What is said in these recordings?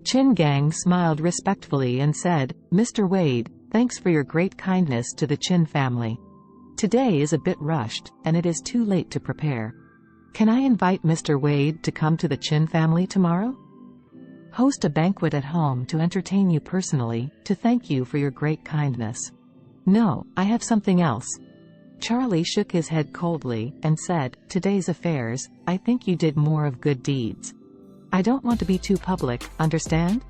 Chin Gang smiled respectfully and said, "Mr. Wade, thanks for your great kindness to the Chin family. Today is a bit rushed, and it is too late to prepare. Can I invite Mr. Wade to come to the Chin family tomorrow? Host a banquet at home to entertain you personally, to thank you for your great kindness." "No, I have something else." Charlie shook his head coldly, and said, "Today's affairs, I think you did more of good deeds. I don't want to be too public, understand?"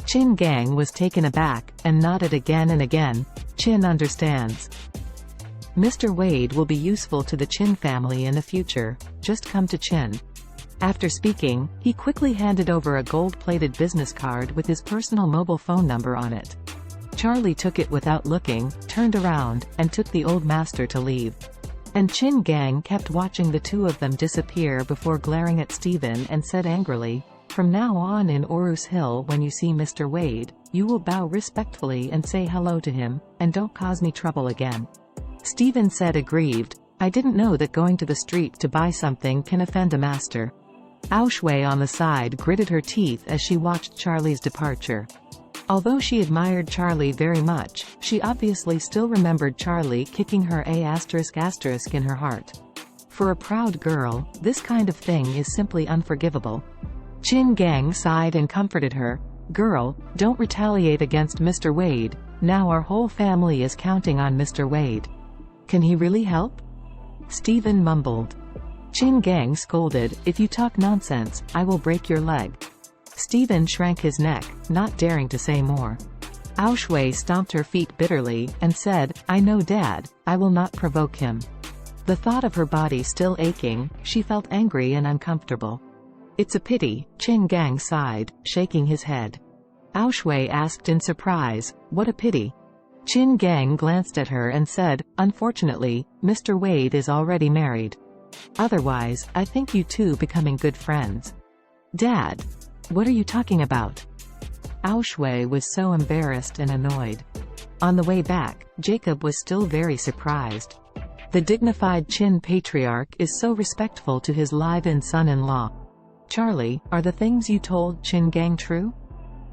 Chin Gang was taken aback, and nodded again and again. "Chin understands. Mr. Wade will be useful to the Chin family in the future, just come to Chin." After speaking, he quickly handed over a gold-plated business card with his personal mobile phone number on it. Charlie took it without looking, turned around, and took the old master to leave. And Chin Gang kept watching the two of them disappear before glaring at Steven and said angrily, "From now on in Orus Hill, when you see Mr. Wade, you will bow respectfully and say hello to him, and don't cause me trouble again." Steven said aggrieved, "I didn't know that going to the street to buy something can offend a master." Ao Shui on the side gritted her teeth as she watched Charlie's departure. Although she admired Charlie very much, she obviously still remembered Charlie kicking her *** in her heart. For a proud girl, this kind of thing is simply unforgivable. Chin Gang sighed and comforted her. "Girl, don't retaliate against Mr. Wade, now our whole family is counting on Mr. Wade. Can he really help?" Steven mumbled. Chin Gang scolded, "If you talk nonsense, I will break your leg." Steven shrank his neck, not daring to say more. Ao Shui stomped her feet bitterly, and said, "I know Dad, I will not provoke him." The thought of her body still aching, she felt angry and uncomfortable. "It's a pity," Chin Gang sighed, shaking his head. Ao Shui asked in surprise, "What a pity?" Chin Gang glanced at her and said, "Unfortunately, Mr. Wade is already married. Otherwise, I think you two becoming good friends." "Dad? What are you talking about?" Ao Shui was so embarrassed and annoyed. On the way back, Jacob was still very surprised. The dignified Chin patriarch is so respectful to his live-in son-in-law. "Charlie, are the things you told Chin Gang true?"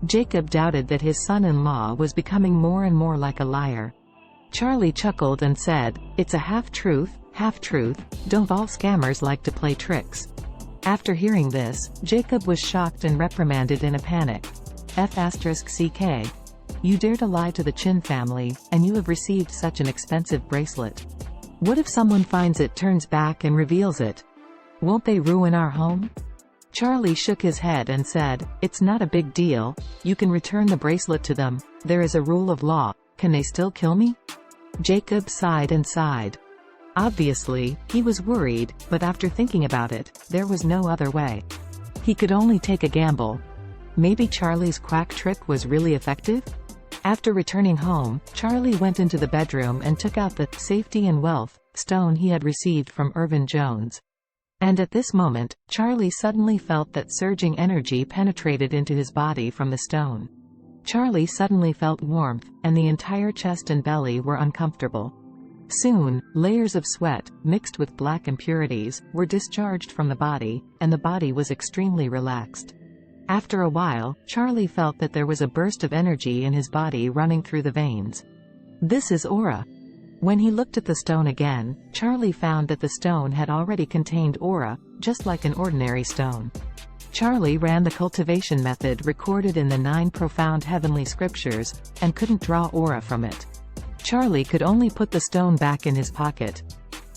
Jacob doubted that his son-in-law was becoming more and more like a liar. Charlie chuckled and said, "It's a half-truth, half-truth, don't all scammers like to play tricks?" After hearing this, Jacob was shocked and reprimanded in a panic. "***ck. You dare to lie to the Chin family, and you have received such an expensive bracelet. What if someone finds it, turns back and reveals it? Won't they ruin our home?" Charlie shook his head and said, "It's not a big deal, you can return the bracelet to them, there is a rule of law, can they still kill me?" Jacob sighed and sighed. Obviously, he was worried, but after thinking about it, there was no other way. He could only take a gamble. Maybe Charlie's quack trick was really effective? After returning home, Charlie went into the bedroom and took out the safety and wealth stone he had received from Irvin Jones. And at this moment, Charlie suddenly felt that surging energy penetrated into his body from the stone. Charlie suddenly felt warmth, and the entire chest and belly were uncomfortable. Soon, layers of sweat, mixed with black impurities, were discharged from the body, and the body was extremely relaxed. After a while, Charlie felt that there was a burst of energy in his body running through the veins. "This is aura." When he looked at the stone again, Charlie found that the stone had already contained aura, just like an ordinary stone. Charlie ran the cultivation method recorded in the 9 profound heavenly scriptures, and couldn't draw aura from it. Charlie could only put the stone back in his pocket.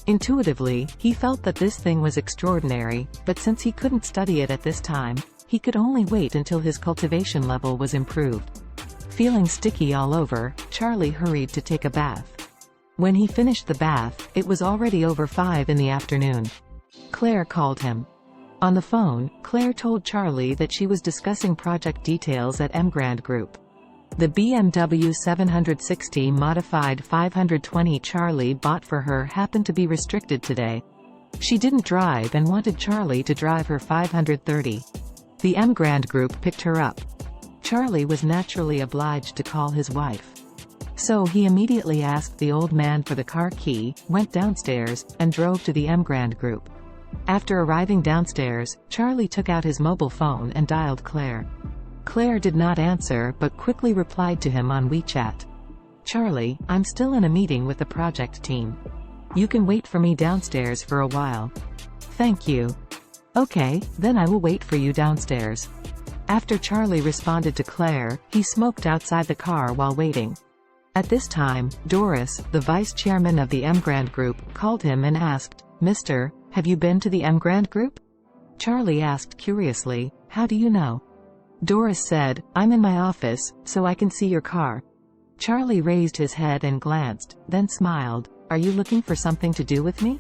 Intuitively, he felt that this thing was extraordinary, but since he couldn't study it at this time, he could only wait until his cultivation level was improved. Feeling sticky all over, Charlie hurried to take a bath. When he finished the bath, it was already over 5 in the afternoon. Claire called him. On the phone, Claire told Charlie that she was discussing project details at Emgrand Group. The BMW 760 modified 520 Charlie bought for her happened to be restricted today. She didn't drive and wanted Charlie to drive her 530. The Emgrand Group picked her up. Charlie was naturally obliged to call his wife. So he immediately asked the old man for the car key, went downstairs, and drove to the Emgrand Group. After arriving downstairs, Charlie took out his mobile phone and dialed Claire. Claire did not answer but quickly replied to him on WeChat. Charlie, I'm still in a meeting with the project team. You can wait for me downstairs for a while. Thank you. Okay, then I will wait for you downstairs. After Charlie responded to Claire, he smoked outside the car while waiting. At this time, Doris, the vice chairman of the Emgrand Group, called him and asked, "Mister, have you been to the Emgrand Group?" Charlie asked curiously, "How do you know?" Doris said, "I'm in my office, so I can see your car." Charlie raised his head and glanced, then smiled. "Are you looking for something to do with me?"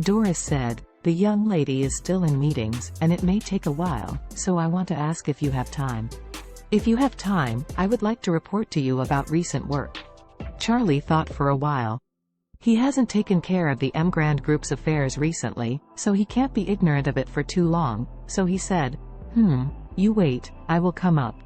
Doris said, "The young lady is still in meetings, and it may take a while, so I want to ask if you have time. If you have time, I would like to report to you about recent work." Charlie thought for a while. He hasn't taken care of the Emgrand Group's affairs recently, so he can't be ignorant of it for too long, so he said, You wait, I will come up.